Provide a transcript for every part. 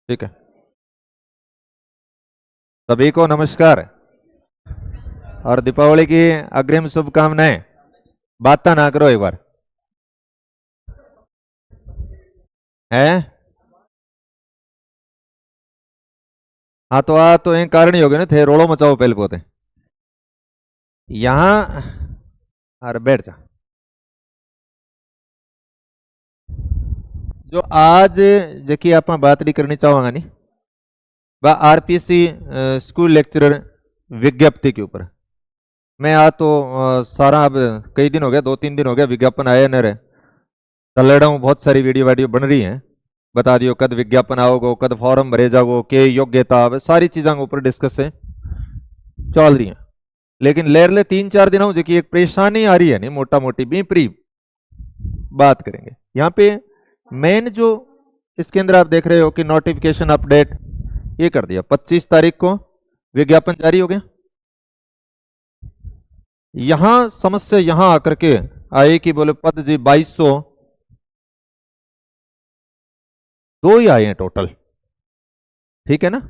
ठीक है। सभी को नमस्कार और दीपावली की अग्रिम शुभकामनाएं। बात ना करो एक बार है। हाँ तो आ तो एक कारण ही हो गए ना थे रोड़ो मचाओ पहले पोते यहाँ। अरे बैठ जा। जो आज जकी आप बात नहीं करनी चाहूंगा नहीं वह आरपीसी स्कूल लेक्चरर विज्ञप्ति के ऊपर। मैं आ तो सारा अब कई दिन हो गया, 2-3 दिन हो गया विज्ञापन आया न रहे तलेड़ा हूँ। बहुत सारी वीडियो वीडियो बन रही हैं, बता दियो कद विज्ञापन आओगो, कद फॉर्म भरे जाओ, के योग्यता सारी चीजों के ऊपर डिस्कस है चल रही हैं। लेकिन लेरले 3-4 दिन हो जो एक परेशानी आ रही है नहीं, मोटा मोटी बीपरी बात करेंगे यहाँ पे। मेन जो इसके अंदर आप देख रहे हो कि नोटिफिकेशन अपडेट ये कर दिया 25 तारीख को विज्ञापन जारी हो गया। यहां समस्या यहां आकर के आई कि बोले पद जी 2200 दो ही आए हैं टोटल, ठीक है ना।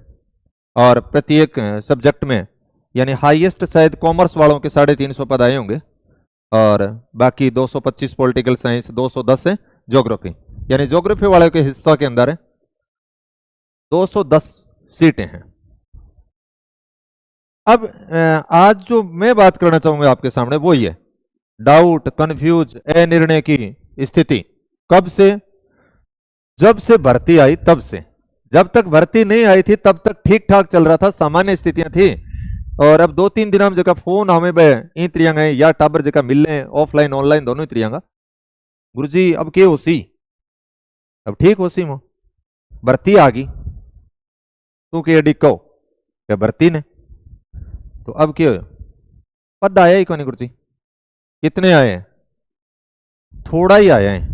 और प्रत्येक सब्जेक्ट में यानी हाईएस्ट शायद कॉमर्स वालों के 350 पद आए होंगे और बाकी 225 पॉलिटिकल साइंस, 210 है ज्योग्राफी, यानी ज्योग्राफी वाले के हिस्सा के अंदर है 210 सीटें हैं। अब आज जो मैं बात करना चाहूंगा आपके सामने वो ही है डाउट, कंफ्यूज, अनिर्णय की स्थिति। कब से? जब से भर्ती आई तब से। जब तक भर्ती नहीं आई थी तब तक ठीक ठाक चल रहा था, सामान्य स्थितियां थी। और अब 2-3 दिन हम जगह फोन हमें ई त्रियांगा या टाबर जगह मिलने ऑफलाइन ऑनलाइन दोनों ही त्रियांगा गुरु जी अब के हो सी, अब ठीक हो सी मो भर्ती आ गई तू के डिको क्या भर्ती ने तो अब क्या पद आया ही कौन गुरु जी? कितने आए हैं? थोड़ा ही आया है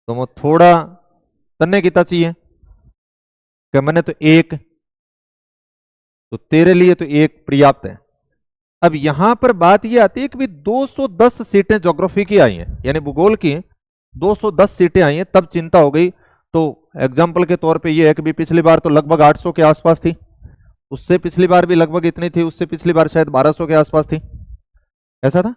तो मैं थोड़ा तन्ने कितना चाहिए क्या? मैंने तो एक, तो तेरे लिए तो एक पर्याप्त है। अब यहां पर बात यह आती है कि 210 सीटें ज्योग्राफी की आई हैं यानी भूगोल की 210 सीटें आई हैं, तब चिंता हो गई। तो एग्जाम्पल के तौर पे ये है कि भी पिछली बार तो लगभग 800 के आसपास थी, उससे पिछली बार भी लगभग इतनी थी, उससे पिछली बार शायद 1200 के आसपास थी, ऐसा था।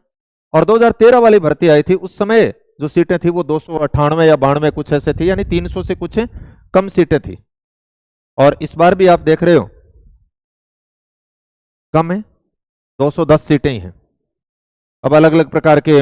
और 2013 वाली भर्ती आई थी उस समय जो सीटें थी वो 298 या 92 कुछ ऐसे थी, यानी 300 से कुछ कम सीटें थी। और इस बार भी आप देख रहे हो कम है, 210 सीटें ही हैं। अब अलग अलग प्रकार के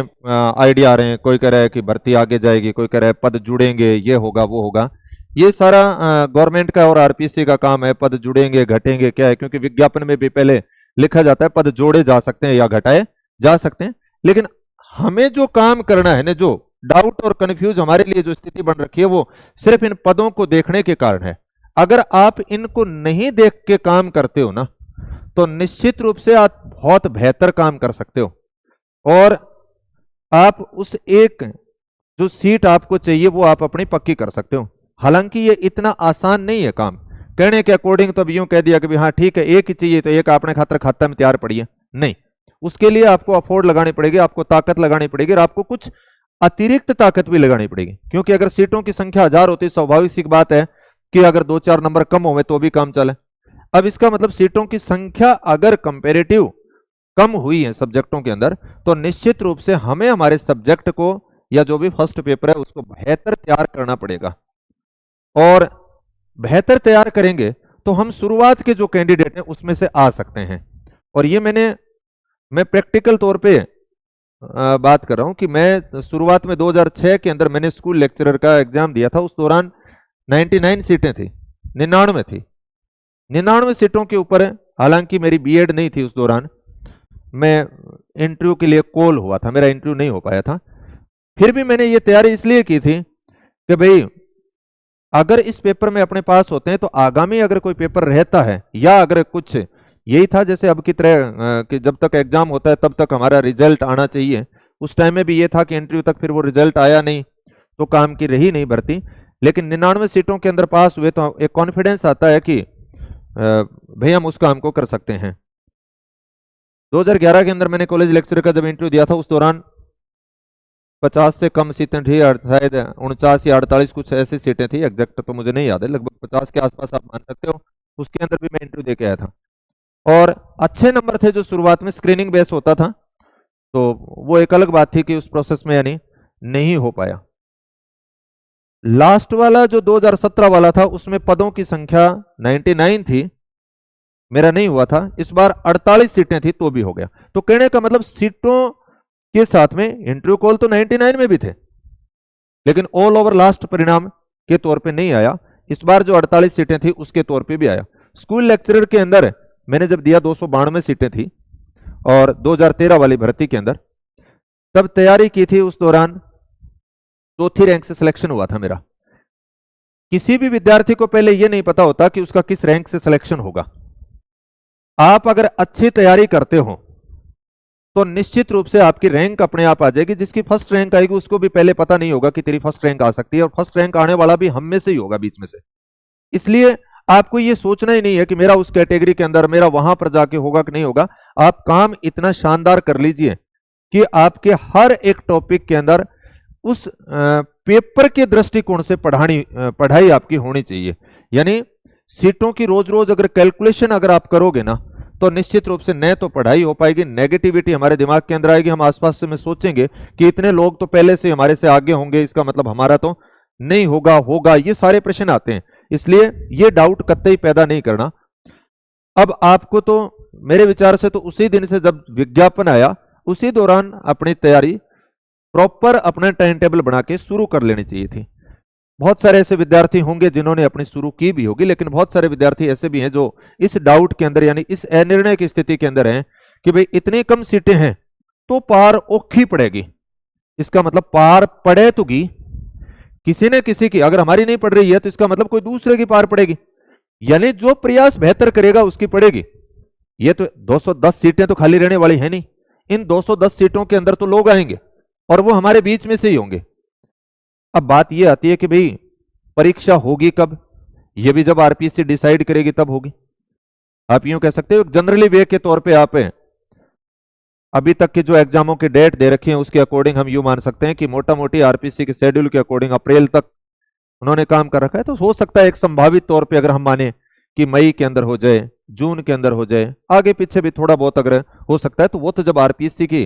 आइडिया आ रहे हैं, कोई कह रहा है कि भर्ती आगे जाएगी, कोई कह रहा है पद जुड़ेंगे, ये होगा वो होगा। ये सारा गवर्नमेंट का और आरपीसी का काम है, पद जुड़ेंगे घटेंगे क्या है, क्योंकि विज्ञापन में भी पहले लिखा जाता है पद जोड़े जा सकते हैं या घटाए जा सकते हैं। लेकिन हमें जो काम करना है ना, जो डाउट और कंफ्यूज हमारे लिए जो स्थिति बन रखी है वो सिर्फ इन पदों को देखने के कारण है। अगर आप इनको नहीं देख के काम करते हो ना तो निश्चित रूप से आप बहुत बेहतर काम कर सकते हो और आप उस एक जो सीट आपको चाहिए वो आप अपनी पक्की कर सकते हो। हालांकि ये इतना आसान नहीं है काम, कहने के अकॉर्डिंग तो अब यूं कह दिया कि हाँ ठीक है एक ही चाहिए तो एक आपने खातर खाता में तैयार पड़ी है, नहीं। उसके लिए आपको अफोर्ड लगानी पड़ेगी, आपको ताकत लगानी पड़ेगी और आपको कुछ अतिरिक्त ताकत भी लगानी पड़ेगी, क्योंकि अगर सीटों की संख्या 1000 होती स्वाभाविक सी बात है कि अगर 2-4 नंबर कम हो तो भी काम चले। अब इसका मतलब सीटों की संख्या अगर कंपेरेटिव कम हुई है सब्जेक्टों के अंदर तो निश्चित रूप से हमें हमारे सब्जेक्ट को या जो भी फर्स्ट पेपर है उसको बेहतर तैयार करना पड़ेगा। और बेहतर तैयार करेंगे तो हम शुरुआत के जो कैंडिडेट हैं उसमें से आ सकते हैं। और ये मैं प्रैक्टिकल तौर पे बात कर रहा हूं कि मैं शुरुआत में 2006 के अंदर मैंने स्कूल लेक्चरर का एग्जाम दिया था। उस दौरान 99 सीटें थी, 99 थी, 99 सीटों के ऊपर। हालांकि मेरी बीएड नहीं थी उस दौरान, मैं इंटरव्यू के लिए कॉल हुआ था, मेरा इंटरव्यू नहीं हो पाया था। फिर भी मैंने ये तैयारी इसलिए की थी कि भाई अगर इस पेपर में अपने पास होते हैं तो आगामी अगर कोई पेपर रहता है या अगर कुछ यही था जैसे अब की तरह कि जब तक एग्जाम होता है तब तक हमारा रिजल्ट आना चाहिए, उस टाइम में भी ये था कि इंटरव्यू तक फिर वो रिजल्ट आया नहीं तो काम की रही नहीं भर्ती। लेकिन 99 सीटों के अंदर पास हुए तो एक कॉन्फिडेंस आता है कि भाई हम उस काम को कर सकते हैं। 2011 के अंदर मैंने कॉलेज लेक्चर का जब इंटरव्यू दिया था उस दौरान 50 से कम सीटें थी, शायद 49 या 48 कुछ ऐसी सीटें थी, एग्जैक्ट तो मुझे नहीं याद है, लगभग 50 के आसपास आप मान सकते हो। उसके अंदर भी मैं इंटरव्यू दे के आया था और अच्छे नंबर थे जो शुरुआत में स्क्रीनिंग बेस होता था, तो वो एक अलग बात थी कि उस प्रोसेस में यानी नहीं हो पाया। लास्ट वाला जो 2017 वाला था उसमें पदों की संख्या 99 थी, मेरा नहीं हुआ था। इस बार 48 सीटें थी तो भी हो गया। तो कहने का मतलब सीटों के साथ में इंटरव्यू कॉल तो 99 में भी थे, लेकिन ऑल ओवर लास्ट परिणाम के तौर पे नहीं आया। इस बार जो 48 सीटें थी उसके तौर पे भी आया। स्कूल लेक्चरर के अंदर मैंने जब दिया 292 सीटें थी और 2013 वाली भर्ती के अंदर तब तैयारी की थी, उस दौरान चौथी रैंक से सिलेक्शन हुआ था मेरा। किसी भी विद्यार्थी को पहले यह नहीं पता होता कि उसका किस रैंक से सिलेक्शन होगा। आप अगर अच्छी तैयारी करते हो तो निश्चित रूप से आपकी रैंक अपने आप आ जाएगी। जिसकी फर्स्ट रैंक आएगी उसको भी पहले पता नहीं होगा कि तेरी फर्स्ट रैंक आ सकती है, और फर्स्ट रैंक आने वाला भी हम में से ही होगा, बीच में से। इसलिए आपको यह सोचना ही नहीं है कि मेरा उस कैटेगरी के अंदर मेरा वहां पर जाके होगा कि नहीं होगा। आप काम इतना शानदार कर लीजिए कि आपके हर एक टॉपिक के अंदर उस पेपर के दृष्टिकोण से पढ़ाई आपकी होनी चाहिए। यानी सीटों की रोज रोज अगर कैलकुलेशन अगर आप करोगे ना, तो निश्चित रूप से न तो पढ़ाई हो पाएगी, नेगेटिविटी हमारे दिमाग के अंदर आएगी। हम आसपास से में सोचेंगे कि इतने लोग तो पहले से हमारे से आगे होंगे, इसका मतलब हमारा तो नहीं होगा, होगा, ये सारे प्रश्न आते हैं। इसलिए ये डाउट कतई पैदा नहीं करना। अब आपको तो मेरे विचार से तो उसी दिन से जब विज्ञापन आया उसी दौरान अपनी तैयारी प्रॉपर अपना टाइम टेबल बना के शुरू कर लेनी चाहिए थी। बहुत सारे ऐसे विद्यार्थी होंगे जिन्होंने अपनी शुरू की भी होगी, लेकिन बहुत सारे विद्यार्थी ऐसे भी हैं जो इस डाउट के अंदर यानी इस अनिर्णय की स्थिति के अंदर हैं कि भाई इतनी कम सीटें हैं तो पार औखी पड़ेगी। इसका मतलब पार पड़ेगी किसी न किसी की, अगर हमारी नहीं पड़ रही है तो इसका मतलब कोई दूसरे की पार पड़ेगी, यानी जो प्रयास बेहतर करेगा उसकी पड़ेगी। ये तो 210 सीटें तो खाली रहने वाली है नहीं, इन 210 सीटों के अंदर तो लोग आएंगे और वो हमारे बीच में से ही होंगे। अब बात ये आती है कि भाई परीक्षा होगी कब, ये भी जब आरपीएससी डिसाइड करेगी तब होगी। आप यूं कह सकते हो जनरली वे के तौर पे आप अभी तक के जो एग्जामों के डेट दे रखे हैं उसके अकॉर्डिंग हम यूं मान सकते हैं कि मोटा मोटी आरपीएससी के शेड्यूल के अकॉर्डिंग अप्रैल तक उन्होंने काम कर रखा है। तो हो सकता है एक संभावित तौर पे अगर हम माने कि मई के अंदर हो जाए, जून के अंदर हो जाए, आगे पीछे भी थोड़ा बहुत अगर हो सकता है, तो वो तो जब आरपीएससी की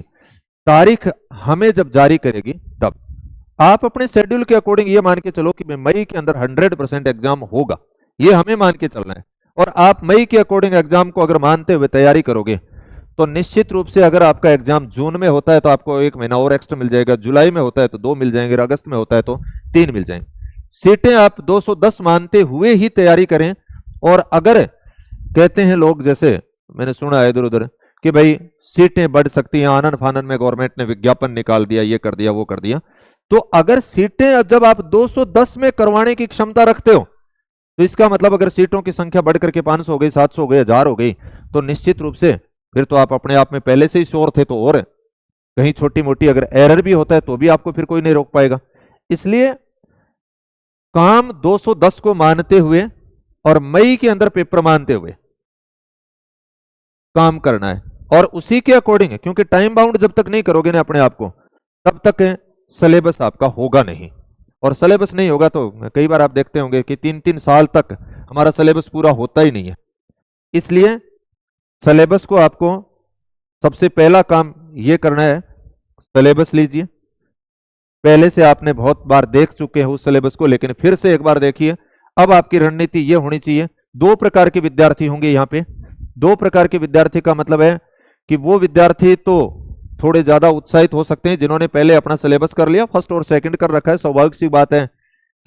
तारीख हमें जब जारी करेगी तब। आप अपने शेड्यूल के अकॉर्डिंग ये मान के चलो कि मई के अंदर 100% एग्जाम होगा, ये हमें मान के चलना है। और आप मई के अकॉर्डिंग एग्जाम को अगर मानते हुए तैयारी करोगे तो निश्चित रूप से अगर आपका एग्जाम जून में होता है तो आपको 1 महीना और एक्स्ट्रा मिल जाएगा, जुलाई में होता है तो 2 मिल जाएंगे, अगस्त में होता है तो 3 मिल जाएंगे। सीटें आप 210 मानते हुए ही तैयारी करें। और अगर कहते हैं लोग, जैसे मैंने सुना है इधर उधर कि भाई सीटें बढ़ सकती हैं, आनन फानन में गवर्नमेंट ने विज्ञापन निकाल दिया, ये कर दिया वो कर दिया, तो अगर सीटें जब आप 210 में करवाने की क्षमता रखते हो तो इसका मतलब अगर सीटों की संख्या बढ़कर के 500 हो गई, 700 हो गई, 1000 हो गई, तो निश्चित रूप से फिर तो आप अपने आप में पहले से ही श्योर थे। तो और कहीं छोटी मोटी अगर एरर भी होता है तो भी आपको फिर कोई नहीं रोक पाएगा। इसलिए काम 210 को मानते हुए और मई के अंदर पेपर मानते हुए काम करना है, और उसी के अकॉर्डिंग, क्योंकि टाइम बाउंड जब तक नहीं करोगे ना अपने आप को तब तक सिलेबस आपका होगा नहीं। और सिलेबस नहीं होगा तो कई बार आप देखते होंगे कि 3-3 साल तक हमारा सिलेबस पूरा होता ही नहीं है। इसलिए सिलेबस को आपको सबसे पहला काम यह करना है, सिलेबस लीजिए। पहले से आपने बहुत बार देख चुके हैं उस सिलेबस को, लेकिन फिर से एक बार देखिए। अब आपकी रणनीति यह होनी चाहिए, 2 प्रकार के विद्यार्थी होंगे यहाँ पे। 2 प्रकार के विद्यार्थी का मतलब है कि वो विद्यार्थी तो थोड़े ज्यादा उत्साहित हो सकते हैं जिन्होंने पहले अपना सिलेबस कर लिया, फर्स्ट और सेकंड कर रखा है। स्वाभाविक सी बात है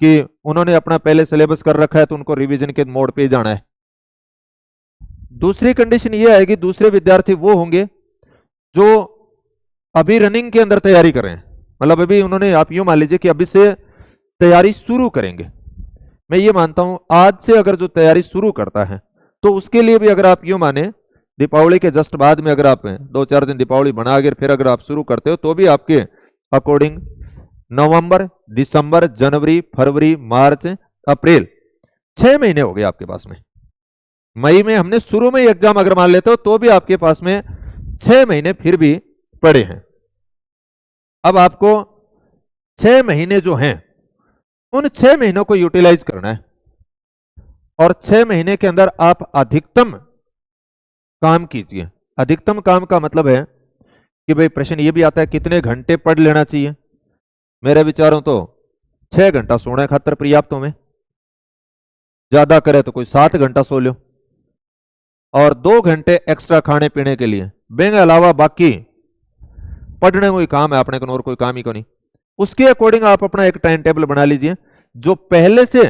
कि उन्होंने अपना पहले सिलेबस कर रखा है तो उनको रिवीजन के मोड पे जाना है। दूसरी कंडीशन ये आएगी, दूसरे विद्यार्थी वो होंगे जो अभी रनिंग के अंदर तैयारी कर रहे हैं, मतलब अभी उन्होंने, आप यूं मान लीजिए कि अभी से तैयारी शुरू करेंगे। मैं ये मानता हूं आज से अगर जो तैयारी शुरू करता है तो उसके लिए भी अगर आप यूं माने दीपावली के जस्ट बाद में अगर आप 2-4 दिन दीपावली बना के फिर अगर आप शुरू करते हो तो भी आपके अकॉर्डिंग नवंबर, दिसंबर, जनवरी, फरवरी, मार्च, अप्रैल 6 महीने हो गए आपके पास में। मई में हमने शुरू में ही एग्जाम अगर मान लेते हो तो भी आपके पास में 6 महीने फिर भी पड़े हैं। अब आपको 6 महीने जो हैं उन 6 महीनों को यूटिलाइज करना है और 6 महीने के अंदर आप अधिकतम काम कीजिए। अधिकतम काम का मतलब है कि भाई प्रश्न ये भी आता है कितने घंटे पढ़ लेना चाहिए। मेरे विचारों तो 6 घंटा सोना खातर पर्याप्त में, ज्यादा करे तो कोई 7 घंटा सो लो और 2 घंटे एक्स्ट्रा खाने पीने के लिए। बेंग अलावा बाकी पढ़ने कोई काम है अपने को और कोई काम ही को नहीं। उसके अकॉर्डिंग आप अपना एक टाइम टेबल बना लीजिए। जो पहले से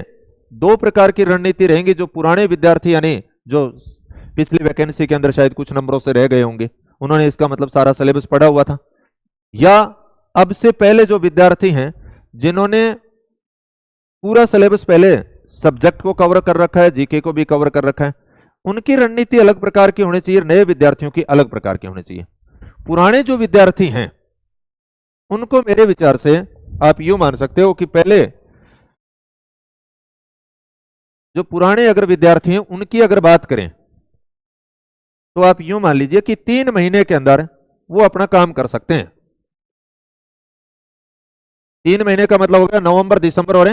2 प्रकार की रणनीति रहेंगी, जो पुराने विद्यार्थी यानी जो पिछली वैकेंसी के अंदर शायद कुछ नंबरों से रह गए होंगे, उन्होंने इसका मतलब सारा सिलेबस पढ़ा हुआ था, या अब से पहले जो विद्यार्थी हैं जिन्होंने पूरा सिलेबस पहले सब्जेक्ट को कवर कर रखा है, जीके को भी कवर कर रखा है, उनकी रणनीति अलग प्रकार की होनी चाहिए, नए विद्यार्थियों की अलग प्रकार की होनी चाहिए। पुराने जो विद्यार्थी हैं उनको मेरे विचार से आप यूं मान सकते हो कि पहले जो पुराने अगर विद्यार्थी हैं उनकी अगर बात करें तो आप यूं मान लीजिए कि 3 महीने के अंदर वो अपना काम कर सकते हैं। 3 महीने का मतलब हो गया नवंबर, दिसंबर और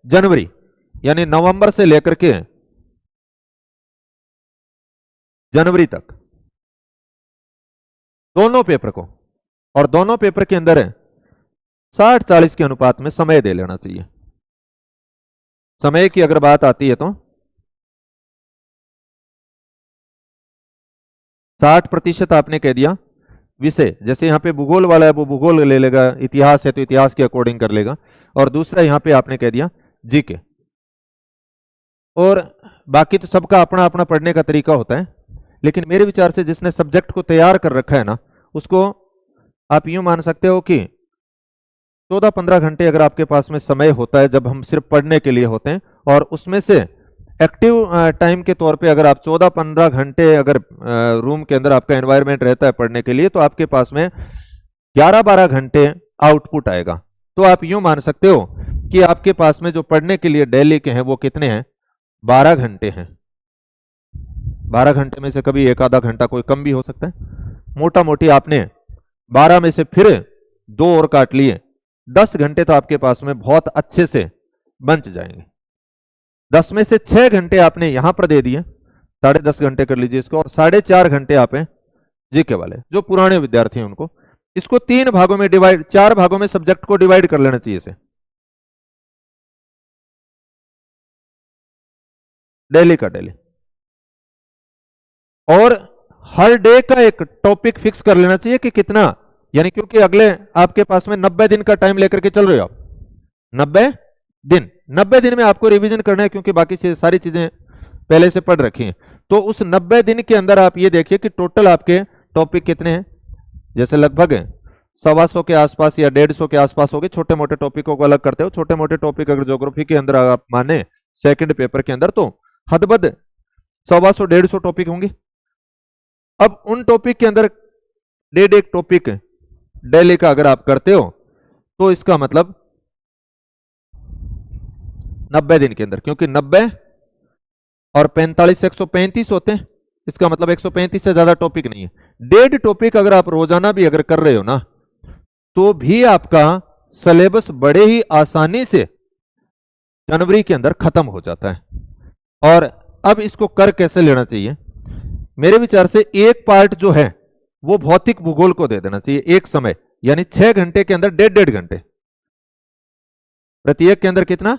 जनवरी, यानी नवंबर से लेकर के जनवरी तक दोनों पेपर को, और दोनों पेपर के अंदर 60-40 के अनुपात में समय दे लेना चाहिए। समय की अगर बात आती है तो 60% आपने कह दिया विषय, जैसे यहां पे भूगोल वाला है वो भूगोल ले लेगा, इतिहास है तो इतिहास के अकॉर्डिंग कर लेगा, और दूसरा यहां पे आपने कह दिया जीके। और बाकी तो सबका अपना अपना पढ़ने का तरीका होता है, लेकिन मेरे विचार से जिसने सब्जेक्ट को तैयार कर रखा है ना, उसको आप यूं मान सकते हो कि 14-15 घंटे अगर आपके पास में समय होता है जब हम सिर्फ पढ़ने के लिए होते हैं, और उसमें से एक्टिव टाइम के तौर पे अगर आप 14-15 घंटे अगर रूम के अंदर आपका एनवायरनमेंट रहता है पढ़ने के लिए, तो आपके पास में 11-12 घंटे आउटपुट आएगा। तो आप यूं मान सकते हो कि आपके पास में जो पढ़ने के लिए डेली के हैं वो कितने हैं, 12 घंटे हैं। 12 घंटे में से कभी 1-आधा घंटा कोई कम भी हो सकता है। मोटा मोटी आपने 12 में से फिर 2 और काट लिए, 10 घंटे तो आपके पास में बहुत अच्छे से बच जाएंगे। 10 में से 6 घंटे आपने यहां पर दे दिए, 10.5 घंटे कर लीजिए इसको, और 4.5 घंटे आप हैं जीके वाले जो पुराने विद्यार्थी हैं उनको। इसको 3 भागों में डिवाइड, 4 भागों में सब्जेक्ट को डिवाइड कर लेना चाहिए इसे, डेली का डेली, और हर डे का एक टॉपिक फिक्स कर लेना चाहिए कि कितना, यानी क्योंकि अगले आपके पास में 90 दिन का टाइम लेकर के चल रहे हो आप, 90 दिन में आपको रिवीजन करना है, क्योंकि बाकी से सारी चीजें पहले से पढ़ रखी हैं। तो उस 90 दिन के अंदर आप ये देखिए कि टोटल आपके टॉपिक कितने हैं, जैसे लगभग 125 के आसपास या 150 के आसपास हो गए। छोटे मोटे टॉपिकों को अलग करते हो, छोटे मोटे टॉपिक अगर ज्योग्राफी के अंदर आप माने सेकंड पेपर के अंदर, तो हदबद 125-150 टॉपिक होंगे। अब उन टॉपिक के अंदर 1.5 टॉपिक डेली का अगर आप करते हो तो इसका मतलब 90 दिन के अंदर, क्योंकि 90 और 45 135 होते हैं, इसका मतलब 135 से ज्यादा टॉपिक नहीं है। 1.5 टॉपिक अगर आप रोजाना भी अगर कर रहे हो ना, तो भी आपका सिलेबस बड़े ही आसानी से जनवरी के अंदर खत्म हो जाता है। और अब इसको कर कैसे लेना चाहिए, मेरे विचार से एक पार्ट जो है वो भौतिक भूगोल को दे देना चाहिए एक समय, यानी 6 घंटे के अंदर 1.5 घंटे, प्रत्येक के अंदर कितना,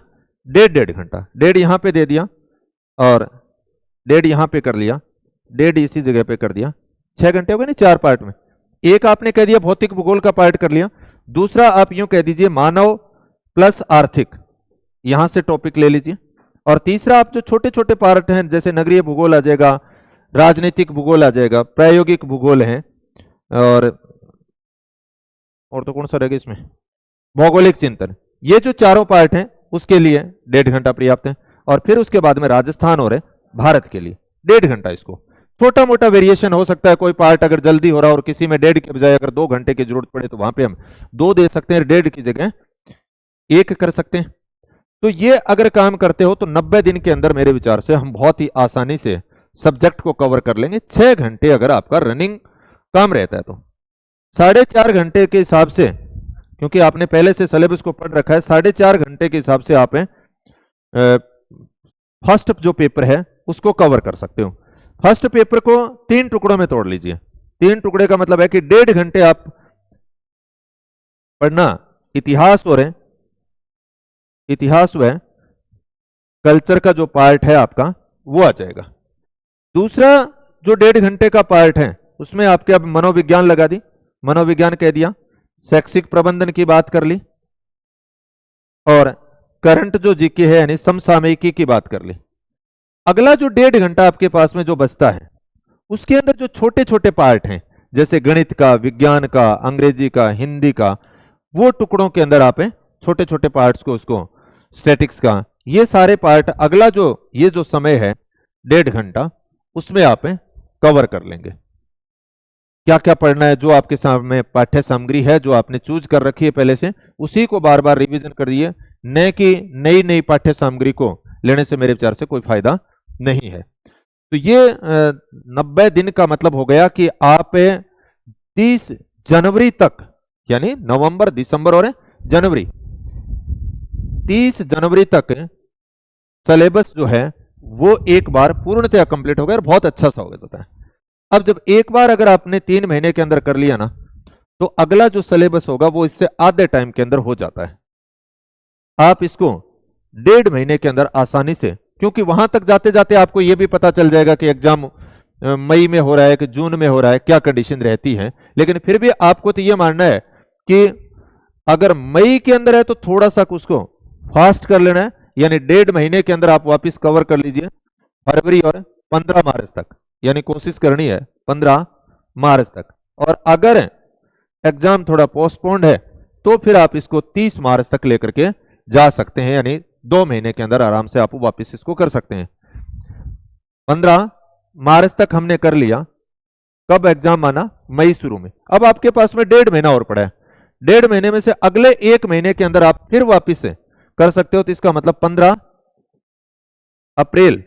1.5 घंटा। 1.5 यहां पे दे दिया और 1.5 यहां पे कर लिया, 1.5 इसी जगह पे कर दिया, 6 घंटे हो गए ना 4 पार्ट में। एक आपने कह दिया भौतिक भूगोल का पार्ट कर लिया, दूसरा आप यूं कह दीजिए मानव प्लस आर्थिक, यहां से टॉपिक ले लीजिए, और तीसरा आप जो छोटे छोटे पार्ट हैं जैसे नगरीय भूगोल आ जाएगा, राजनीतिक भूगोल आ जाएगा, प्रायोगिक भूगोल है, और तो कौन सा रहेगा इसमें, भौगोलिक चिंतन, ये जो चारों पार्ट हैं उसके लिए 1.5 घंटा पर्याप्त है। और फिर उसके बाद में राजस्थान और भारत के लिए 1.5 घंटा। इसको छोटा मोटा वेरिएशन हो सकता है, कोई पार्ट अगर जल्दी हो रहा और किसी में 1.5 के बजाय अगर 2 घंटे की जरूरत पड़े तो वहां पे हम 2 दे सकते हैं, 1.5 की जगह 1 कर सकते हैं। तो ये अगर काम करते हो तो 90 दिन के अंदर मेरे विचार से हम बहुत ही आसानी से सब्जेक्ट को कवर कर लेंगे। 6 घंटे अगर आपका रनिंग काम रहता है तो 4.5 घंटे के हिसाब से क्योंकि आपने पहले से सिलेबस को पढ़ रखा है। 4.5 घंटे के हिसाब से आप फर्स्ट जो पेपर है उसको कवर कर सकते हो। फर्स्ट पेपर को 3 टुकड़ों में तोड़ लीजिए। 3 टुकड़े का मतलब है कि 1.5 घंटे आप पढ़ना इतिहास और इतिहास व कल्चर का जो पार्ट है आपका वो आ जाएगा। दूसरा जो 1.5 घंटे का पार्ट है उसमें आपके अब मनोविज्ञान लगा दी, मनोविज्ञान कह दिया, शैक्षिक प्रबंधन की बात कर ली और करंट जो जीके है यानी समसामयिकी की बात कर ली। अगला जो 1.5 घंटा आपके पास में जो बचता है उसके अंदर जो छोटे छोटे पार्ट हैं जैसे गणित का, विज्ञान का, अंग्रेजी का, हिंदी का, वो टुकड़ों के अंदर आप छोटे छोटे पार्ट्स को, उसको स्टैटिक्स का, ये सारे पार्ट अगला जो ये जो समय है 1.5 घंटा उसमें आप कवर कर लेंगे। क्या क्या पढ़ना है, जो आपके सामने पाठ्य सामग्री है जो आपने चूज कर रखी है पहले से, उसी को बार बार रिवीजन कर दिए, न कि नई नई पाठ्य सामग्री को लेने से मेरे विचार से कोई फायदा नहीं है। तो ये 90 दिन का मतलब हो गया कि आप 30 जनवरी तक, यानी नवंबर, दिसंबर और जनवरी, 30 जनवरी तक सिलेबस जो है वो एक बार पूर्णतः कंप्लीट हो गया और बहुत अच्छा सा हो गया। अब जब एक बार अगर आपने 3 महीने के अंदर कर लिया ना, तो अगला जो सिलेबस होगा वो इससे आधे टाइम के अंदर हो जाता है। आप इसको 1.5 महीने के अंदर आसानी से, क्योंकि वहां तक जाते जाते आपको यह भी पता चल जाएगा कि एग्जाम मई में हो रहा है कि जून में हो रहा है, क्या कंडीशन रहती है। लेकिन फिर भी आपको तो यह मानना है कि अगर मई के अंदर है तो थोड़ा सा उसको फास्ट कर लेना है, यानी 1.5 महीने के अंदर आप वापस कवर कर लीजिए फरवरी और 15 मार्च तक, यानी कोशिश करनी है 15 मार्च तक। और अगर एग्जाम थोड़ा पोस्टपोन्ड है तो फिर आप इसको 30 मार्च तक लेकर के जा सकते हैं, यानी 2 महीने के अंदर आराम से आप वापस इसको कर सकते हैं। 15 मार्च तक हमने कर लिया, कब एग्जाम आना, मई शुरू में। अब आपके पास में 1.5 महीना और पड़ा है, 1.5 महीने में से अगले 1 महीने के अंदर आप फिर वापस से कर सकते हो। तो इसका मतलब 15 अप्रैल,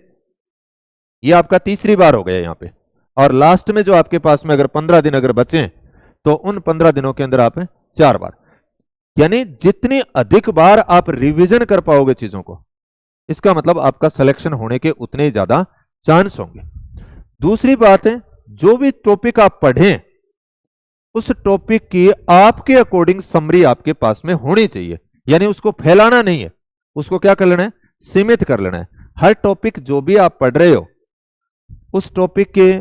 ये आपका तीसरी बार हो गया यहां पे। और लास्ट में जो आपके पास में अगर 15 दिन अगर बचे तो उन 15 दिनों के अंदर आप 4 बार, यानी जितनी अधिक बार आप रिवीजन कर पाओगे चीजों को, इसका मतलब आपका सिलेक्शन होने के उतने ही ज्यादा चांस होंगे। दूसरी बात है, जो भी टॉपिक आप पढ़ें उस टॉपिक की आपके अकॉर्डिंग समरी आपके पास में होनी चाहिए, यानी उसको फैलाना नहीं है, उसको क्या कर लेना है, सीमित कर लेना है। हर टॉपिक जो भी आप पढ़ रहे हो उस टॉपिक के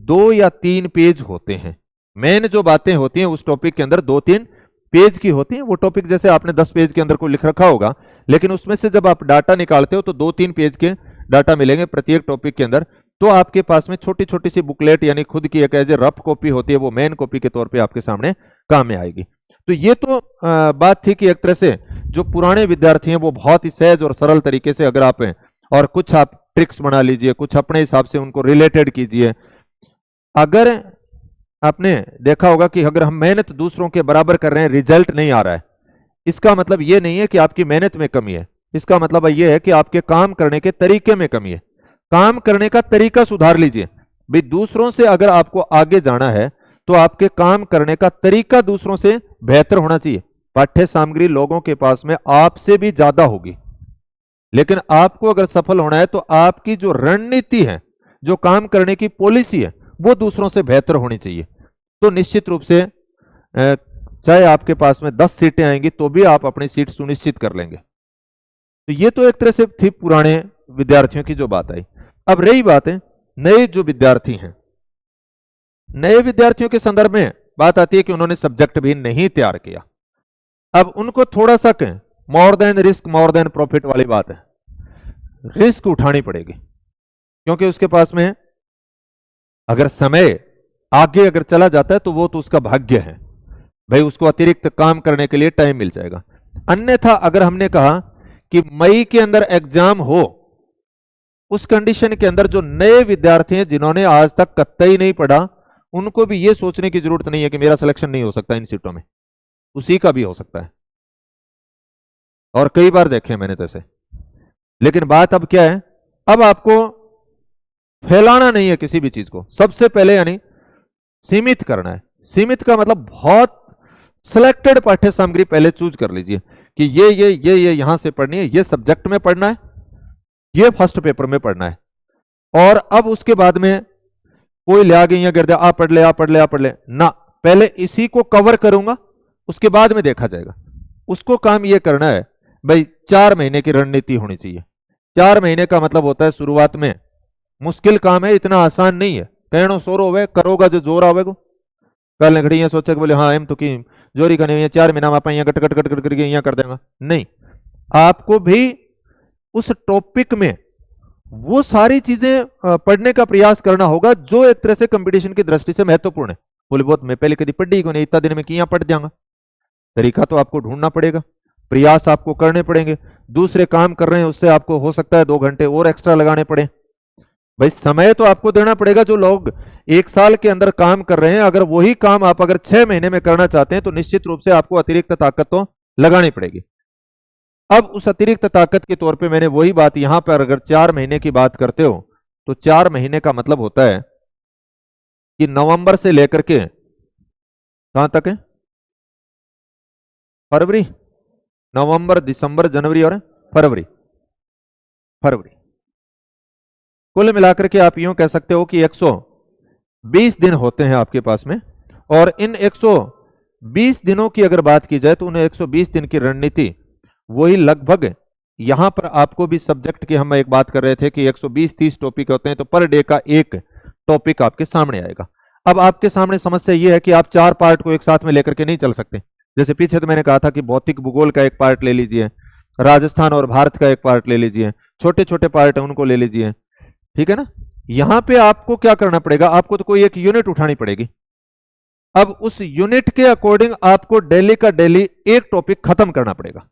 2 या 3 पेज होते हैं। मेन जो बातें होती हैं उस टॉपिक के अंदर 2-3 पेज की होती हैं। वो टॉपिक जैसे आपने 10 पेज के अंदर को लिख रखा होगा, लेकिन उसमें से जब आप डाटा निकालते हो तो 2-3 पेज के डाटा मिलेंगे प्रत्येक टॉपिक के अंदर। तो आपके पास में छोटी छोटी सी बुकलेट, यानी खुद की एक एज ए रफ कॉपी होती है, वो मेन कॉपी के तौर पे आपके सामने काम में आएगी। तो ये तो बात थी कि एक तरह से जो पुराने विद्यार्थी हैं वो बहुत ही सहज और सरल तरीके से अगर आप और कुछ आप ट्रिक्स बना लीजिए, कुछ अपने हिसाब से उनको रिलेटेड कीजिए। अगर आपने देखा होगा कि अगर हम मेहनत दूसरों के बराबर कर रहे हैं, रिजल्ट नहीं आ रहा है, इसका मतलब यह नहीं है कि आपकी मेहनत में कमी है, इसका मतलब यह है कि आपके काम करने के तरीके में कमी है। काम करने का तरीका सुधार लीजिए भाई। दूसरों से अगर आपको आगे जाना है तो आपके काम करने का तरीका दूसरों से बेहतर होना चाहिए। पाठ्य सामग्री लोगों के पास में आपसे भी ज्यादा होगी, लेकिन आपको अगर सफल होना है तो आपकी जो रणनीति है, जो काम करने की पॉलिसी है, वो दूसरों से बेहतर होनी चाहिए। तो निश्चित रूप से चाहे आपके पास में 10 सीटें आएंगी तो भी आप अपनी सीट सुनिश्चित कर लेंगे। तो ये तो एक तरह से थी पुराने विद्यार्थियों की जो बात आई। अब रही बात है नए जो विद्यार्थी हैं, नए विद्यार्थियों के संदर्भ में बात आती है कि उन्होंने सब्जेक्ट भी नहीं तैयार किया। अब उनको थोड़ा सा more than risk more than profit वाली बात है, रिस्क उठानी पड़ेगी, क्योंकि उसके पास में अगर समय आगे अगर चला जाता है तो वो तो उसका भाग्य है भाई, उसको अतिरिक्त काम करने के लिए टाइम मिल जाएगा। अन्यथा अगर हमने कहा कि मई के अंदर एग्जाम हो, उस कंडीशन के अंदर जो नए विद्यार्थी हैं जिन्होंने आज तक कतई नहीं पढ़ा, उनको भी यह सोचने की जरूरत नहीं है कि मेरा सिलेक्शन नहीं हो सकता इन सीटों में, उसी का भी हो सकता है। और कई बार देखे मैंने तो ऐसे। लेकिन बात अब क्या है, अब आपको फैलाना नहीं है किसी भी चीज को, सबसे पहले यानी सीमित करना है। सीमित का मतलब बहुत सिलेक्टेड पाठ्य सामग्री पहले चूज कर लीजिए कि ये यहां से पढ़नी है, ये सब्जेक्ट में पढ़ना है, ये फर्स्ट पेपर में पढ़ना है। और अब उसके बाद में कोई ले आ गई गिर दिया, आप पढ़ ले, आप पढ़ ले, आप पढ़ ले ना, पहले इसी को कवर करूंगा, उसके बाद में देखा जाएगा। उसको काम ये करना है भाई, 4 महीने की रणनीति होनी चाहिए। 4 महीने का मतलब होता है शुरुआत में मुश्किल काम है, इतना आसान नहीं है। कहनो सोर होवे, करोगा जो जोर आवेगो। कल घड़ी ये सोचा कि बोले हाँ एम तो की जोरी करनी है, 4 महीना में आप यहाँ कट कट कट कट करके यहाँ कर देगा, नहीं। आपको भी उस टॉपिक में वो सारी चीजें पढ़ने का प्रयास करना होगा जो एक तरह से कंपटीशन की दृष्टि से महत्वपूर्ण है। बोले बहुत मैं पहले कभी पढ़ी को नहीं, इतना दिन में किया पढ़ जाऊंगा। तरीका तो आपको ढूंढना पड़ेगा, प्रयास आपको करने पड़ेंगे। दूसरे काम कर रहे हैं उससे आपको हो सकता है 2 घंटे और एक्स्ट्रा लगाने पड़े। भाई समय तो आपको देना पड़ेगा। जो लोग 1 साल के अंदर काम कर रहे हैं, अगर वही काम आप अगर 6 महीने में करना चाहते हैं तो निश्चित रूप से आपको अतिरिक्त ताकत तो लगानी पड़ेगी। अब उस अतिरिक्त ताकत के तौर पे मैंने वही बात यहां पर अगर 4 महीने की बात करते हो तो 4 महीने का मतलब होता है कि नवंबर से लेकर के कहां तक है, फरवरी, नवंबर, दिसंबर, जनवरी और फरवरी। कुल मिलाकर के आप यूं कह सकते हो कि 120 दिन होते हैं आपके पास में। और इन 120 दिनों की अगर बात की जाए तो उन 120 दिन की रणनीति वही लगभग यहां पर आपको भी सब्जेक्ट की हम एक बात कर रहे थे कि 120-30 टॉपिक होते हैं, तो पर डे का एक टॉपिक आपके सामने आएगा। अब आपके सामने समस्या यह है कि आप 4 पार्ट को एक साथ में लेकर के नहीं चल सकते। जैसे पीछे तो मैंने कहा था कि भौतिक भूगोल का एक पार्ट ले लीजिए, राजस्थान और भारत का एक पार्ट ले लीजिए, छोटे छोटे पार्ट है उनको ले लीजिए, ठीक है ना। यहां पे आपको क्या करना पड़ेगा, आपको तो कोई एक यूनिट उठानी पड़ेगी। अब उस यूनिट के अकॉर्डिंग आपको डेली का डेली एक टॉपिक खत्म करना पड़ेगा।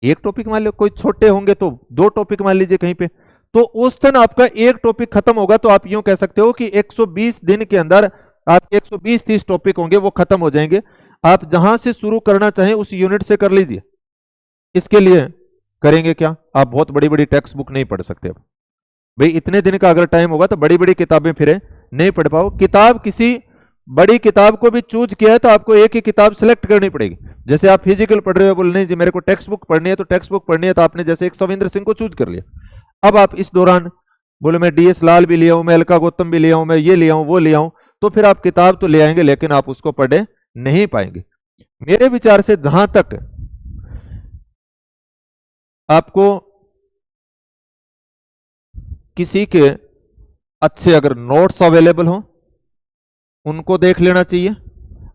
एक टॉपिक मान लो, कोई छोटे होंगे तो 2 टॉपिक मान लीजिए कहीं पे, तो उस दिन आपका एक टॉपिक खत्म होगा। तो आप यूं कह सकते हो कि 120 दिन के अंदर आपके 120-30 टॉपिक होंगे, वो खत्म हो जाएंगे। आप जहां से शुरू करना चाहें उस यूनिट से कर लीजिए। इसके लिए करेंगे क्या, आप बहुत बड़ी बड़ी टेक्स्ट बुक नहीं पढ़ सकते। अब भाई इतने दिन का अगर टाइम होगा तो बड़ी बड़ी किताबें फिर नहीं पढ़ पाओ। किताब किसी बड़ी किताब को भी चूज किया है तो आपको एक ही किताब सेलेक्ट करनी पड़ेगी। जैसे आप फिजिकल पढ़ रहे हो, बोल नहीं जी मेरे को टेक्स्ट बुक पढ़नी है, तो टेक्स्ट बुक पढ़नी है तो आपने जैसे एक सविंद्र सिंह को चूज कर लिया। अब आप इस दौरान बोले मैं DS लाल भी लिया हूं, मैं अलका गौतम भी लिया हूं, मैं ये लिया हूं, वो लिया हूं, तो फिर आप किताब तो ले आएंगे लेकिन आप उसको पढ़े नहीं पाएंगे। मेरे विचार से जहां तक आपको किसी के अच्छे अगर नोट्स अवेलेबल हो उनको देख लेना चाहिए।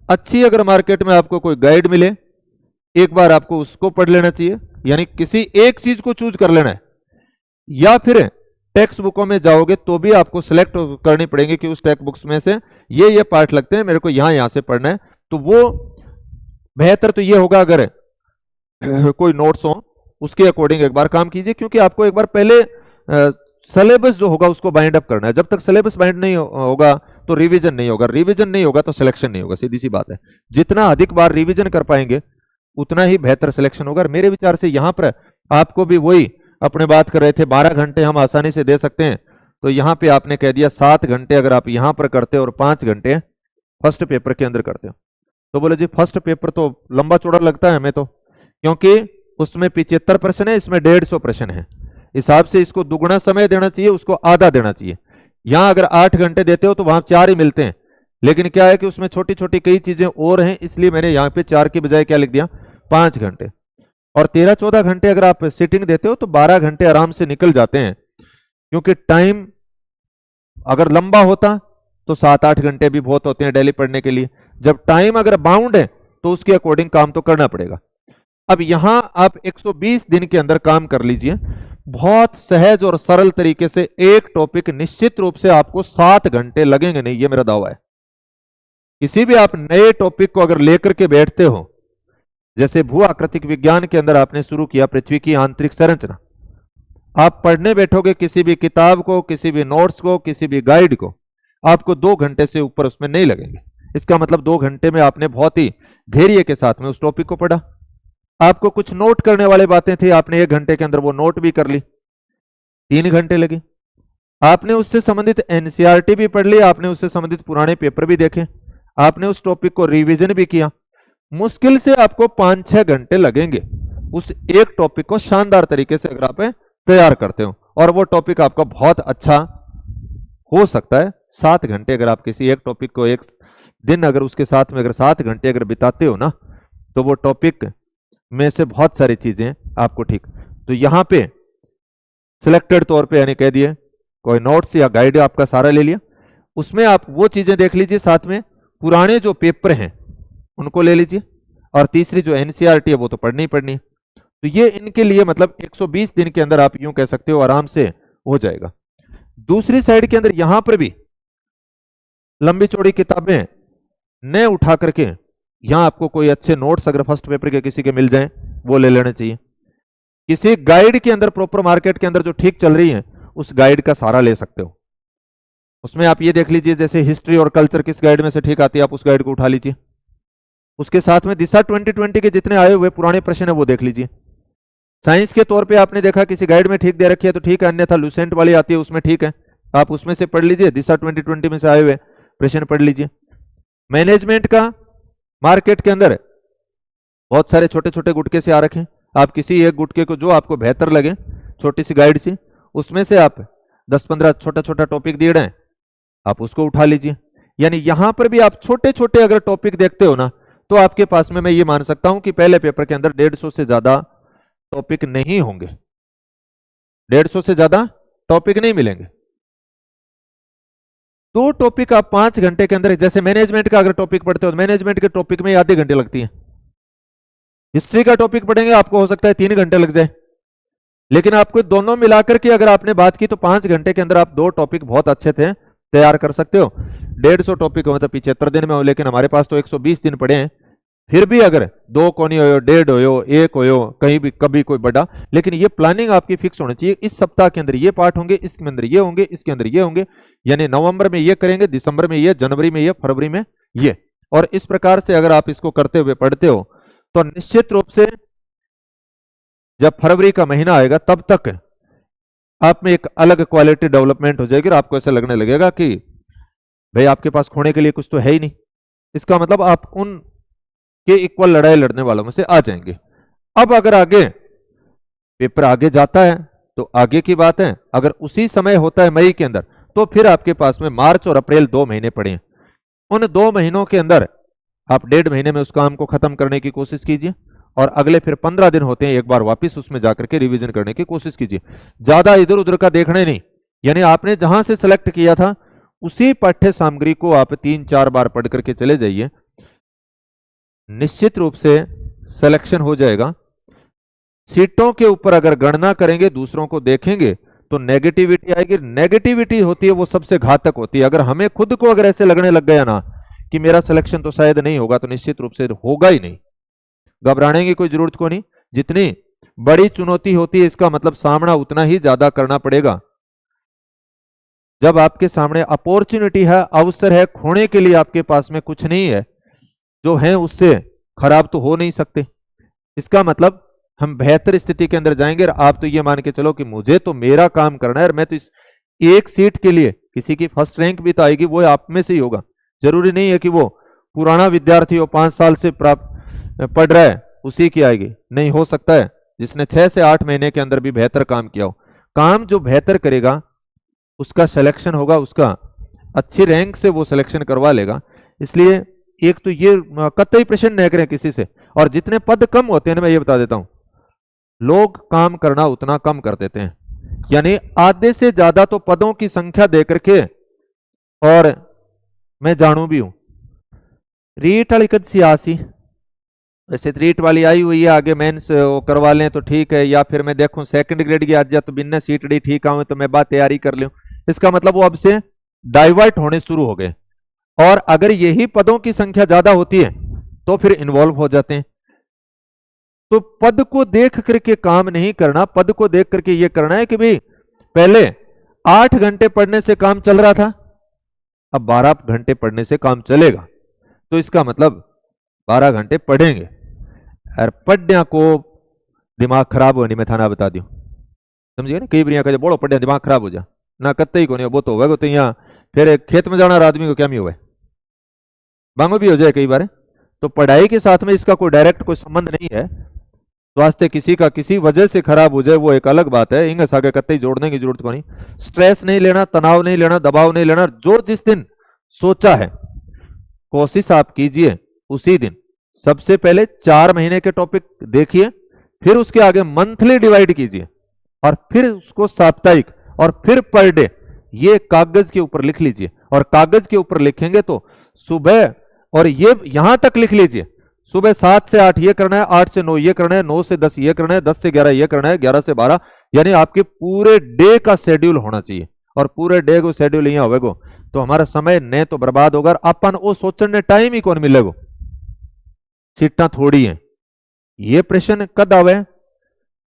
अच्छी अगर मार्केट में आपको कोई गाइड मिले एक बार आपको उसको पढ़ लेना चाहिए, यानी किसी एक चीज को चूज कर लेना है। या फिर टेक्स्ट बुकों में जाओगे तो भी आपको सिलेक्ट करनी पड़ेगी कि उस टेक्स्ट बुक्स में से ये पार्ट लगते हैं, मेरे को यहां से पढ़ना है। तो वो बेहतर तो ये होगा अगर कोई नोट्स हो उसके अकॉर्डिंग एक बार काम कीजिए, क्योंकि आपको एक बार पहले सिलेबस जो होगा उसको बाइंड अप करना है। जब तक सिलेबस बाइंड नहीं होगा तो रिवीजन नहीं होगा, रिवीजन नहीं होगा तो सिलेक्शन नहीं होगा, सीधी सी बात है। जितना अधिक बार रिवीजन कर पाएंगे उतना ही बेहतर सिलेक्शन होगा। मेरे विचार से यहां पर आपको भी वही अपने बात कर रहे थे 12 घंटे हम आसानी से दे सकते हैं, तो यहां पे आपने कह दिया 7 घंटे अगर आप यहां पर करते हो और 5 घंटे फर्स्ट पेपर के अंदर करते हो। तो बोले जी फर्स्ट पेपर तो लंबा चौड़ा लगता है हमें तो, क्योंकि उसमें 75 प्रश्न है, इसमें 150 प्रश्न है। हिसाब से इसको दुगुना समय देना चाहिए, उसको आधा देना चाहिए। यहां अगर 8 घंटे देते हो तो वहां 4 ही मिलते हैं, लेकिन क्या है कि उसमें छोटी छोटी कई चीजें और हैं, इसलिए मैंने यहां पे 4 की बजाय क्या लिख दिया 5 घंटे। और 13-14 घंटे अगर आप सिटिंग देते हो तो 12 घंटे आराम से निकल जाते हैं। क्योंकि टाइम अगर लंबा होता तो 7-8 घंटे भी बहुत होते हैं डेली पढ़ने के लिए। जब टाइम अगर बाउंड है तो उसके अकॉर्डिंग काम तो करना पड़ेगा। अब यहां आप 120 दिन के अंदर काम कर लीजिए, बहुत सहज और सरल तरीके से एक टॉपिक निश्चित रूप से आपको 7 घंटे लगेंगे नहीं, ये मेरा दावा है। किसी भी आप नए टॉपिक को अगर लेकर के बैठते हो, जैसे भू आकृतिक विज्ञान के अंदर आपने शुरू किया पृथ्वी की आंतरिक संरचना, आप पढ़ने बैठोगे किसी भी किताब को, किसी भी नोट्स को, किसी भी गाइड को, आपको 2 घंटे से ऊपर उसमें नहीं लगेंगे। इसका मतलब 2 घंटे में आपने बहुत ही धैर्य के साथ में उस टॉपिक को पढ़ा। आपको कुछ नोट करने वाली बातें थी, आपने 1 घंटे के अंदर वो नोट भी कर ली, 3 घंटे लगे। आपने उससे संबंधित NCERT भी पढ़ ली, आपने उससे संबंधित पुराने पेपर भी देखे, आपने उस टॉपिक को रिवीजन भी किया, मुश्किल से आपको 5-6 घंटे लगेंगे उस एक टॉपिक को शानदार तरीके से अगर आप तैयार करते हो, और वो टॉपिक आपका बहुत अच्छा हो सकता है। 7 घंटे अगर आप किसी एक टॉपिक को एक दिन अगर उसके साथ में अगर 7 घंटे अगर बिताते हो ना, तो वो टॉपिक में से बहुत सारी चीजें आपको ठीक। तो यहां पे सिलेक्टेड तौर पे यानी कह दिए कोई नोट्स या गाइड आपका सारा ले लिया, उसमें आप वो चीजें देख लीजिए, साथ में पुराने जो पेपर हैं उनको ले लीजिए, और तीसरी जो एनसीईआरटी है वो तो पढ़नी ही पढ़नी है। तो ये इनके लिए मतलब 120 दिन के अंदर आप यूं कह सकते हो आराम से हो जाएगा। दूसरी साइड के अंदर यहां पर भी लंबी चौड़ी किताबें न उठा करके यहां आपको कोई अच्छे नोट्स अगर फर्स्ट पेपर के किसी के मिल जाएं वो ले लेने चाहिए। किसी गाइड के अंदर प्रॉपर मार्केट के अंदर जो ठीक चल रही है उस गाइड का सहारा ले सकते हो। उसमें आप ये देख लीजिए जैसे हिस्ट्री और कल्चर किस गाइड में से ठीक आती है, आप उस गाइड को उठा लीजिए। उसके साथ में दिशा 2020 के जितने आए हुए पुराने प्रश्न है वो देख लीजिए। साइंस के तौर पे आपने देखा किसी गाइड में ठीक दे रखी है तो ठीक है, अन्यथा लुसेंट वाली आती है उसमें ठीक है, आप उसमें से पढ़ लीजिए, दिशा 2020 में से आए हुए प्रश्न पढ़ लीजिए। मैनेजमेंट का मार्केट के अंदर बहुत सारे छोटे छोटे गुटके से आ रखे हैं, आप किसी एक गुटके को जो आपको बेहतर लगे छोटी सी गाइड सी, उसमें से आप 10-15 छोटा छोटा टॉपिक दिए रहे आप उसको उठा लीजिए। यानी यहां पर भी आप छोटे छोटे अगर टॉपिक देखते हो ना, तो आपके पास में मैं ये मान सकता हूं कि पहले पेपर के अंदर 150 से ज्यादा टॉपिक नहीं होंगे, 150 से ज्यादा टॉपिक नहीं मिलेंगे। दो टॉपिक आप 5 घंटे के अंदर, जैसे मैनेजमेंट का अगर टॉपिक पढ़ते हो तो मैनेजमेंट के टॉपिक में आधे घंटे लगती है। हिस्ट्री का टॉपिक पढ़ेंगे आपको हो सकता है 3 घंटे लग जाए, लेकिन आपको दोनों मिलाकर के अगर आपने बात की तो 5 घंटे के अंदर आप 2 टॉपिक बहुत अच्छे थे तैयार कर सकते हो। 150 टॉपिक हो मतलब 75 दिन में हो, लेकिन हमारे पास तो 120 दिन पड़े हैं, फिर भी अगर 2 कोनी हो, 1.5 हो, 1 हो, कहीं भी कभी कोई बड़ा, लेकिन ये प्लानिंग आपकी फिक्स होनी चाहिए। इस सप्ताह के अंदर ये पार्ट होंगे, इसके अंदर ये होंगे, इसके अंदर ये होंगे, यानी नवंबर में ये करेंगे, दिसंबर में ये, जनवरी में ये, फरवरी में ये। और इस प्रकार से अगर आप इसको करते हुए पढ़ते हो तो निश्चित रूप से जब फरवरी का महीना आएगा तब तक आप में एक अलग क्वालिटी डेवलपमेंट हो जाएगी और आपको ऐसा लगने लगेगा कि भाई आपके पास खोने के लिए कुछ तो है ही नहीं। इसका मतलब आप उन के इक्वल लड़ाई लड़ने वालों में से आ जाएंगे। अब अगर आगे पेपर आगे जाता है तो आगे की बात है, अगर उसी समय होता है मई के अंदर, तो फिर आपके पास में मार्च और अप्रैल 2 महीने पड़े हैं। उन 2 महीनों के अंदर आप 1.5 महीने में उस काम को खत्म करने की कोशिश कीजिए, और अगले फिर 15 दिन होते हैं एक बार वापस उसमें जाकर के रिवीजन करने की कोशिश कीजिए। ज्यादा इधर उधर का देखना ही नहीं, यानी आपने जहां से सेलेक्ट किया था उसी पाठ्य सामग्री को आप 3-4 बार पढ़ करके चले जाइए, निश्चित रूप से सिलेक्शन हो जाएगा। सीटों के ऊपर अगर गणना करेंगे, दूसरों को देखेंगे तो नेगेटिविटी आएगी। नेगेटिविटी होती है वो सबसे घातक होती है। अगर हमें खुद को अगर ऐसे लगने लग गया ना कि मेरा सिलेक्शन तो शायद नहीं होगा, तो निश्चित रूप से होगा ही नहीं। घबराने की कोई जरूरत को नहीं। जितनी बड़ी चुनौती होती है इसका मतलब सामना उतना ही ज्यादा करना पड़ेगा। जब आपके सामने अपॉर्चुनिटी है, अवसर है, खोने के लिए आपके पास में कुछ नहीं है, जो है उससे खराब तो हो नहीं सकते। इसका मतलब हम बेहतर स्थिति के अंदर जाएंगे। और आप तो ये मान के चलो कि मुझे तो मेरा काम करना है और मैं तो इस एक सीट के लिए, किसी की फर्स्ट रैंक भी तो आएगी वो आप में से ही होगा। जरूरी नहीं है कि वो पुराना विद्यार्थी हो, 5 साल से प्राप्त पढ़ रहा है उसी की आएगी, नहीं हो सकता है जिसने 6 से 8 महीने के अंदर भी बेहतर काम किया हो। काम जो बेहतर करेगा उसका सिलेक्शन होगा, उसका अच्छी रैंक से वो सिलेक्शन करवा लेगा। इसलिए एक तो ये कतई प्रश्न न करें किसी से। और जितने पद कम होते हैं, मैं ये बता देता हूं, लोग काम करना उतना कम कर देते हैं, यानी आधे से ज्यादा तो पदों की संख्या देकर के। और मैं जानू भी हूं रीट वाली कद सी आसी, वैसे रीट वाली आई हुई है, आगे मेंस करवा लें तो ठीक है, या फिर मैं देखूं सेकंड ग्रेड की आज तो बिना सीट डी ठीक आऊं तो मैं बात तैयारी कर लूं। इसका मतलब वो अब से डाइवर्ट होने शुरू हो गए। और अगर यही पदों की संख्या ज्यादा होती है तो फिर इन्वॉल्व हो जाते हैं। तो पद को देख करके काम नहीं करना, पद को देख करके यह करना है कि भाई पहले 8 घंटे पढ़ने से काम चल रहा था, अब 12 घंटे पढ़ने से काम चलेगा। तो इसका मतलब 12 घंटे पढ़ेंगे। और पढ़ने को दिमाग खराब होने में थाना बता दियो, समझिए ना। कई बार कहे बोलो पढ़ने दिमाग खराब हो जा ना, कत्ते ही को नहीं, वो तो होगा। तो यहाँ फिर खेत में जाना आदमी को क्या नहीं हुआ, बांगो भी हो जाए कई बार। तो पढ़ाई के साथ में इसका कोई डायरेक्ट कोई संबंध नहीं है। स्वास्थ्य किसी का किसी वजह से खराब हो जाए वो एक अलग बात है, इंग्स आगे कतई जोड़ने की जरूरत को नहीं। स्ट्रेस नहीं लेना, तनाव नहीं लेना, दबाव नहीं लेना। जो जिस दिन सोचा है कोशिश आप कीजिए उसी दिन। सबसे पहले 4 महीने के टॉपिक देखिए, फिर उसके आगे मंथली डिवाइड कीजिए, और फिर उसको साप्ताहिक, और फिर पर डे। ये कागज के ऊपर लिख लीजिए, और कागज के ऊपर लिखेंगे तो सुबह, और ये यहां तक लिख लीजिए, सुबह 7 से 8 ये करना है, 8 से 9 ये करना है, 9 से 10 ये करना है, 10 से 11 ये करना है, 11 से 12, यानी आपके पूरे डे का शेड्यूल होना चाहिए। और पूरे डे को शेड्यूल यहाँ होगा तो हमारा समय न तो बर्बाद होगा, अपन वो सोचने टाइम ही कौन मिलेगा। सीटा थोड़ी है, ये प्रश्न कद आवे,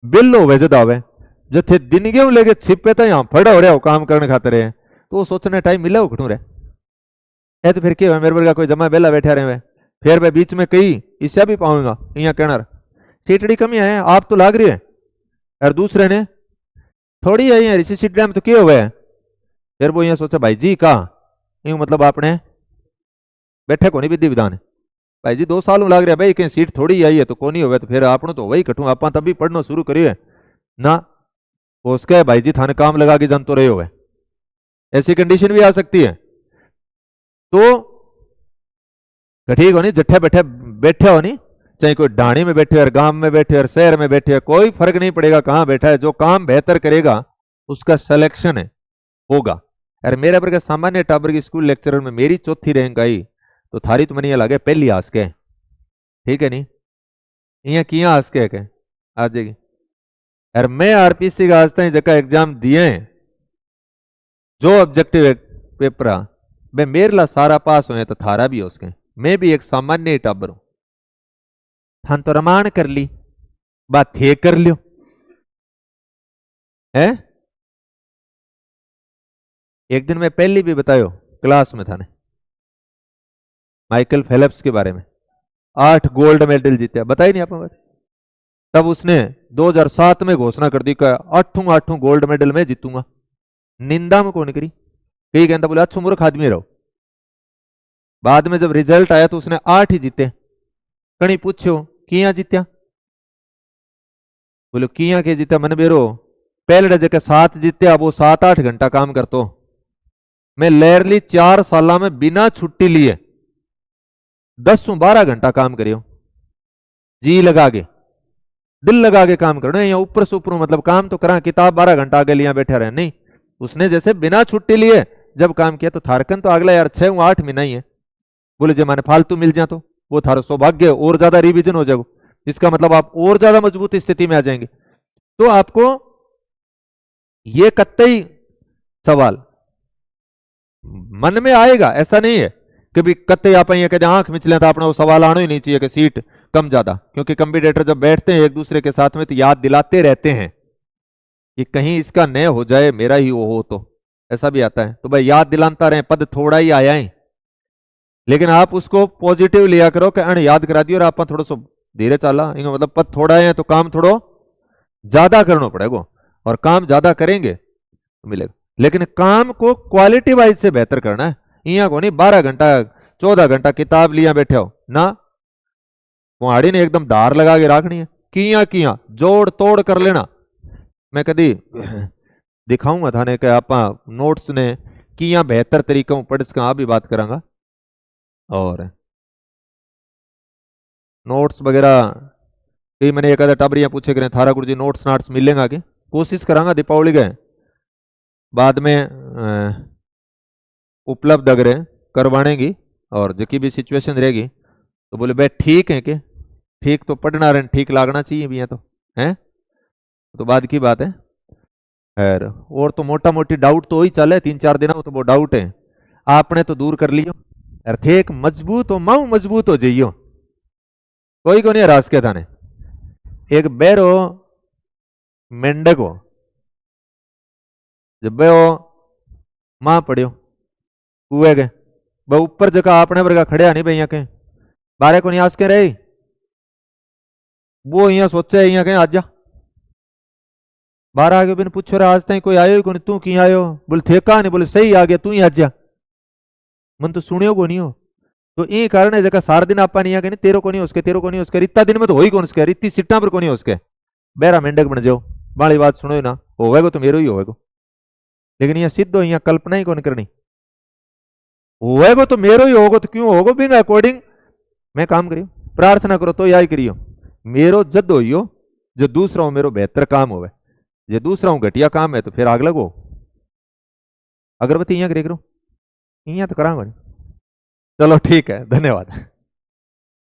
बिल होवे जद आवे, जथे दिन क्यों लेके छिपे तो यहां फड़ा हो रहा हो काम करने खाते रहे, तो वो सोचने टाइम मिले हो खटू रहे। तो फिर क्या मेरे वर्गा कोई जमा बेला बैठे रहे, फिर मैं बीच में कई इससे भी पाऊंगा यहाँ कहना सीटड़ी कमी है आप तो लाग रही है, और दूसरे ने थोड़ी है यहाँ सीटड़ी में तो क्या हुआ है। फिर वो यहाँ सोचा भाई जी का यूं मतलब आपने बैठे को नहीं विधि विधान है, भाई जी 2 साल लाग रहा भाई कहीं सीट थोड़ी आई है तो कौन हो, तो फिर आपने तो वही कटू आप तभी पढ़ना शुरू करिए ना, उसके भाई जी थाने काम लगा के जानते रहे हो। ऐसी कंडीशन भी आ सकती है। तो ठीक हो नहीं, जट्ठे बैठे बैठे हो नहीं, चाहे कोई ढाणी में बैठे और गांव में बैठे और शहर में बैठे, कोई फर्क नहीं पड़ेगा कहां बैठा है, जो काम बेहतर करेगा उसका सिलेक्शन है होगा। अरे मेरे पर सामान्य टाबर की स्कूल लेक्चरर में मेरी 4थी रैंक आई, तो थारी तो मैंने लगे पहली आस के, ठीक है नहीं, यहाँ किया आस के आ जाएगी। अरे मैं आरपीसी का आज तक जगह एग्जाम दिए हैं, जो ऑब्जेक्टिव पेपर वे मेरे ला सारा पास हुए, तो थारा भी हो सके, मैं भी एक सामान्य टाबर हूं। थान तो रमान कर ली बात थे कर लियो है। एक दिन मैं पहली भी बतायो क्लास में था ने माइकल फेलिप्स के बारे में, 8 गोल्ड मेडल जीते, बताई नहीं आप। तब उसने 2007 में घोषणा कर दी कि 8 गोल्ड मेडल मैं जीतूंगा। निंदा में कौन करी, कई कहता बोले अच्छा मूर्ख आदमी रहो। बाद में जब रिजल्ट आया तो उसने 8 ही जीते। कहीं पूछो किया जीत्या, बोलो किया के जीत्या, मन बेरो पहले जगह 7 जीते, अब वो 7-8 घंटा काम करतो। मैं लेरली 4 साल में बिना छुट्टी लिए 10-12 घंटा काम करियो, जी लगा के दिल लगा के काम करना। या ऊपर से ऊपर मतलब काम तो करा, किताब 12 घंटा आगे लिया बैठा रहे नहीं, उसने जैसे बिना छुट्टी लिए जब काम किया तो थारकन तो अगला यार 6-8 महीना ही है। बोले जब मैंने फालतू मिल जाए तो वो थारा सौभाग्य, और ज्यादा रिवीजन हो जाएगा, इसका मतलब आप और ज्यादा मजबूत स्थिति में आ जाएंगे। तो आपको ये कतई सवाल मन में आएगा, ऐसा नहीं है कि भी कतई आप ये कहते आंख मिच लें तो अपना वो सवाल आना ही नहीं चाहिए कि सीट कम ज्यादा, क्योंकि कंपीटिटर जब बैठते हैं एक दूसरे के साथ में तो याद दिलाते रहते हैं कि कहीं इसका न हो जाए मेरा ही वो हो, तो ऐसा भी आता है। तो भाई याद दिलाता रहे, पद थोड़ा ही आया है, लेकिन आप उसको पॉजिटिव लिया करो कि अण याद करा दियो और आप थोड़ा सा धीरे चला, मतलब पद थोड़ा है तो काम थोड़ा ज्यादा करना पड़ेगा, और काम ज्यादा करेंगे तो मिलेगा। लेकिन काम को क्वालिटी वाइज से बेहतर करना है, यहाँ को नहीं 12 घंटा 14 घंटा किताब लिया बैठे हो ना, कुहाड़ी ने एकदम धार लगा के रखनी है, किया जोड़ तोड़ कर लेना। मैं कभी दिखाऊंगा थाने के आप नोट्स ने किया बेहतर तरीका पढ़ सका भी बात करांगा, और नोट्स वगैरह कई मैंने एक आधा टाबरियां पूछे करें थारा गुरु जी नोट्स नाट्स मिलेंगे आगे, कोशिश करांगा दीपावली गए बाद में उपलब्ध अगर करवाने की, और जकी भी सिचुएशन रहेगी तो बोले भाई ठीक है कि ठीक तो पढ़ना रहे, ठीक लागना चाहिए भी है तो है, तो बाद की बात है। खैर और तो मोटा मोटी डाउट तो ही चले 3-4 दिन तो वो डाउट है आपने तो दूर कर लियो, अर्थे एक मजबूत हो माऊ मजबूत हो जाइयो, कोई को नहीं रास के थाने। एक बैरो मेंढक हो, जब वो मां पड़ियो कुएं गए, वह ऊपर जगह आपने वर्गा खड़े नहीं भैया के बारे को नहीं आस के रहे, वो यहाँ सोचे यहाँ कहीं आज जा बाहर आ गए, बिन पूछो रहा आज तक कोई आयो ही को नहीं, तू की आयो, बोले थे कहा नहीं, बोले सही आ गया तू ही आज जा, मन तो सुनियो को नहीं हो। तो ये कारण है जगह सारा दिन आपा नहीं कहने तेरो को नहीं उसके तेरो को नहीं उसके इतना दिन में तो हो ही कौन उसके इतनी सीटा पर को नहीं उसके बेरा मेंढक बन जाओ बाली बात सुनो ना होवेगो तो मेरो ही होवेगो लेकिन यहाँ सिद्ध हो यहाँ कल्पना ही कौन करनी होवेगो तो मेरो ही होगो तो क्यों होगो बिंग अकॉर्डिंग मैं काम करियो प्रार्थना करो तो यही करियो मेरो जद हो जो दूसरा हो मेरो बेहतर काम होवे जो दूसरा हो घटिया काम है तो फिर आग लगो अगरबत्ती यहाँ करे करो यहाँ तो करा चलो ठीक है धन्यवाद।